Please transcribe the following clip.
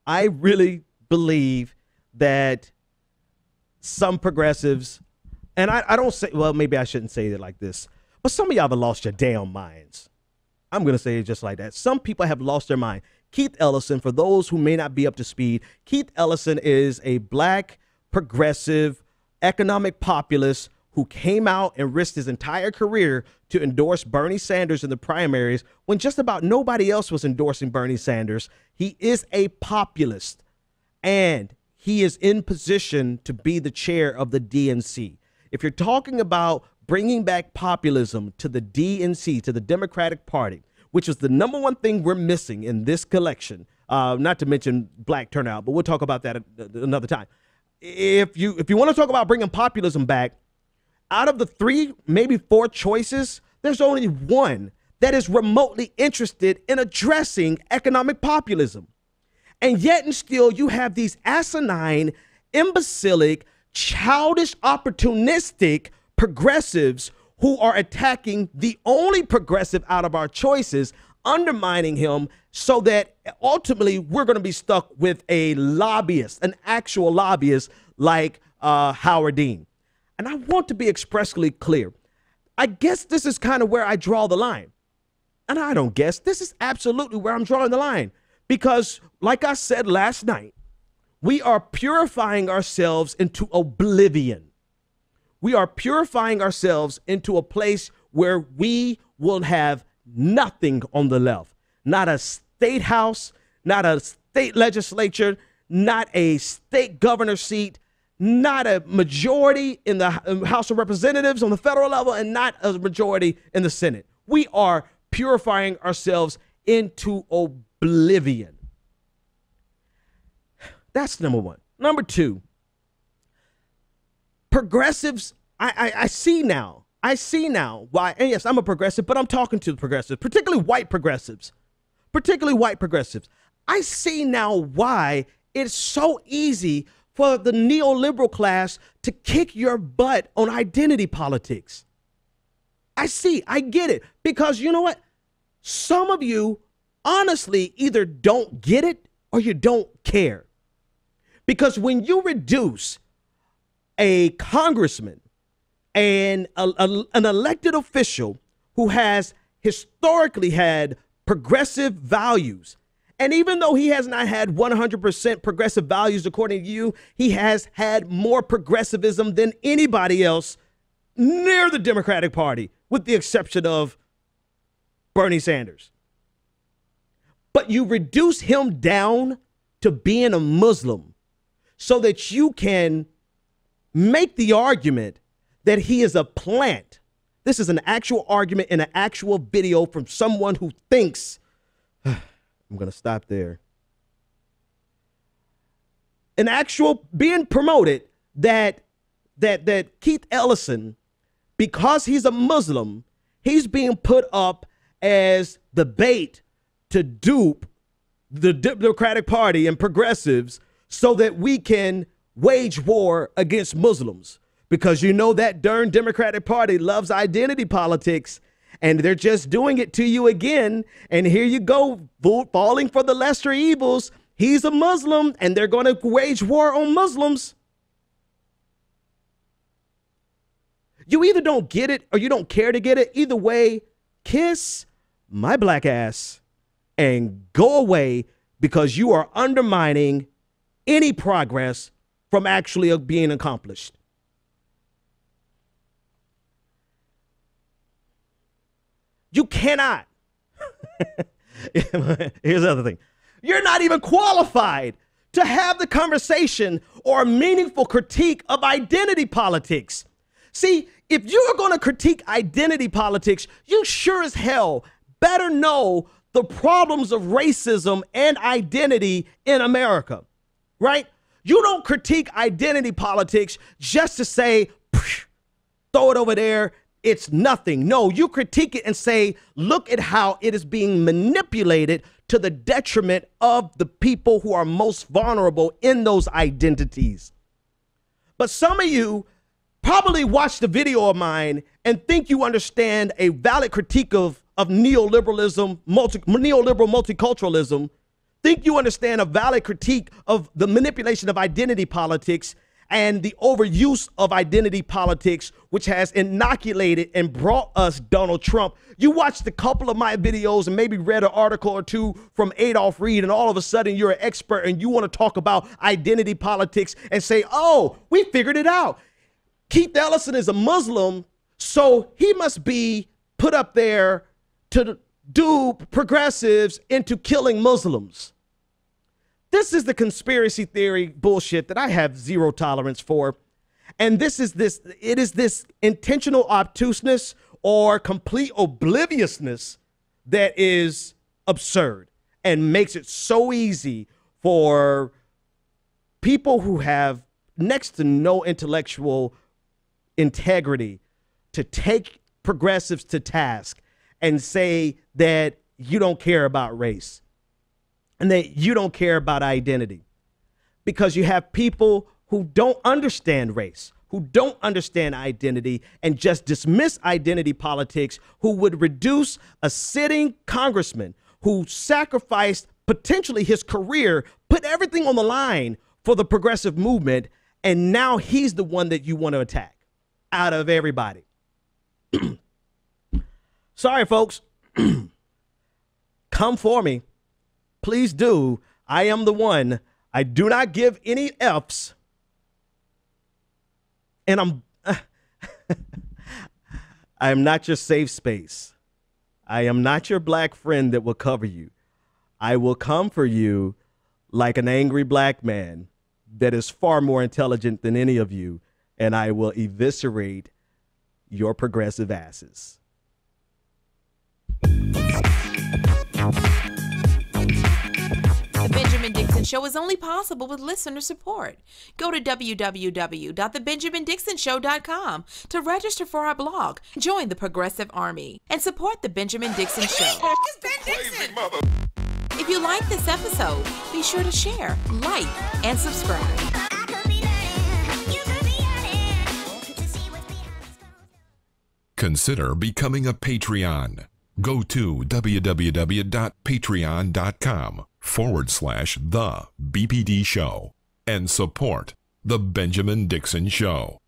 I really believe that some progressives, and I don't say, well, maybe I shouldn't say it like this, but some of y'all have lost your damn minds. I'm going to say it just like that. Some people have lost their mind. Keith Ellison, for those who may not be up to speed, Keith Ellison is a black, progressive, economic populist who came out and risked his entire career to endorse Bernie Sanders in the primaries when just about nobody else was endorsing Bernie Sanders. He is a populist, and he is in position to be the chair of the DNC. If you're talking about bringing back populism to the DNC, to the Democratic Party, which is the number one thing we're missing in this collection, not to mention black turnout, but we'll talk about that another time. If you want to talk about bringing populism back, out of the 3, maybe 4 choices, there's only one that is remotely interested in addressing economic populism. And yet and still you have these asinine, imbecilic, childish, opportunistic progressives who are attacking the only progressive out of our choices, undermining him so that ultimately we're going to be stuck with a lobbyist, an actual lobbyist like Howard Dean. And I want to be expressly clear. I guess this is kind of where I draw the line. And I don't guess. This is absolutely where I'm drawing the line. Because like I said last night, we are purifying ourselves into oblivion. We are purifying ourselves into a place where we will have nothing on the left. Not a state house, not a state legislature, not a state governor seat, not a majority in the House of Representatives on the federal level, and not a majority in the Senate. We are purifying ourselves into oblivion. That's number one. Number two, progressives, I see now why, and yes, I'm a progressive, but I'm talking to the progressives, particularly white progressives. I see now why it's so easy for the neoliberal class to kick your butt on identity politics. I get it, because you know what? Some of you honestly either don't get it or you don't care. Because when you reduce a congressman and an elected official who has historically had progressive values, and even though he has not had 100% progressive values, according to you, he has had more progressivism than anybody else near the Democratic Party, with the exception of Bernie Sanders. But you reduce him down to being a Muslim so that you can make the argument that he is a plant. This is an actual argument in an actual video from someone who thinks, I'm going to stop there. An actual being promoted that Keith Ellison, because he's a Muslim, he's being put up as the bait to dupe the Democratic Party and progressives so that we can wage war against Muslims. Because you know that darn Democratic Party loves identity politics, and they're just doing it to you again. And here you go, falling for the lesser evils. He's a Muslim, and they're going to wage war on Muslims. You either don't get it or you don't care to get it. Either way, kiss my black ass and go away, because you are undermining any progress from actually being accomplished. You cannot. Here's the other thing. You're not even qualified to have the conversation or a meaningful critique of identity politics. See, if you are going to critique identity politics, you sure as hell better know the problems of racism and identity in America, right? You don't critique identity politics just to say, throw it over there, it's nothing. No, you critique it and say, look at how it is being manipulated to the detriment of the people who are most vulnerable in those identities. But some of you probably watched a video of mine and think you understand a valid critique of neoliberalism, neoliberal multiculturalism think you understand a valid critique of the manipulation of identity politics and the overuse of identity politics, which has inoculated and brought us Donald Trump. You watched a couple of my videos and maybe read an article or two from Adolph Reed, and all of a sudden you're an expert and you want to talk about identity politics and say, oh, we figured it out. Keith Ellison is a Muslim, so he must be put up there to do progressives into killing Muslims. This is the conspiracy theory bullshit that I have zero tolerance for. And it is this intentional obtuseness or complete obliviousness that is absurd and makes it so easy for people who have next to no intellectual integrity to take progressives to task and say that you don't care about race and that you don't care about identity, because you have people who don't understand race, who don't understand identity, and just dismiss identity politics, who would reduce a sitting congressman who sacrificed potentially his career, put everything on the line for the progressive movement, and now he's the one that you want to attack out of everybody. Sorry, folks. Come for me. Please do. I am the one. I do not give any F's. And I am not your safe space. I am not your black friend that will cover you. I will come for you like an angry black man that is far more intelligent than any of you, and I will eviscerate your progressive asses. The Benjamin Dixon Show is only possible with listener support. Go to www.thebenjamindixonshow.com to register for our blog, join the Progressive Army, and support The Benjamin Dixon Show. It's Ben Dixon! If you like this episode, be sure to share, like, and subscribe. Consider becoming a Patreon. Go to www.patreon.com/The BPD Show and support The Benjamin Dixon Show.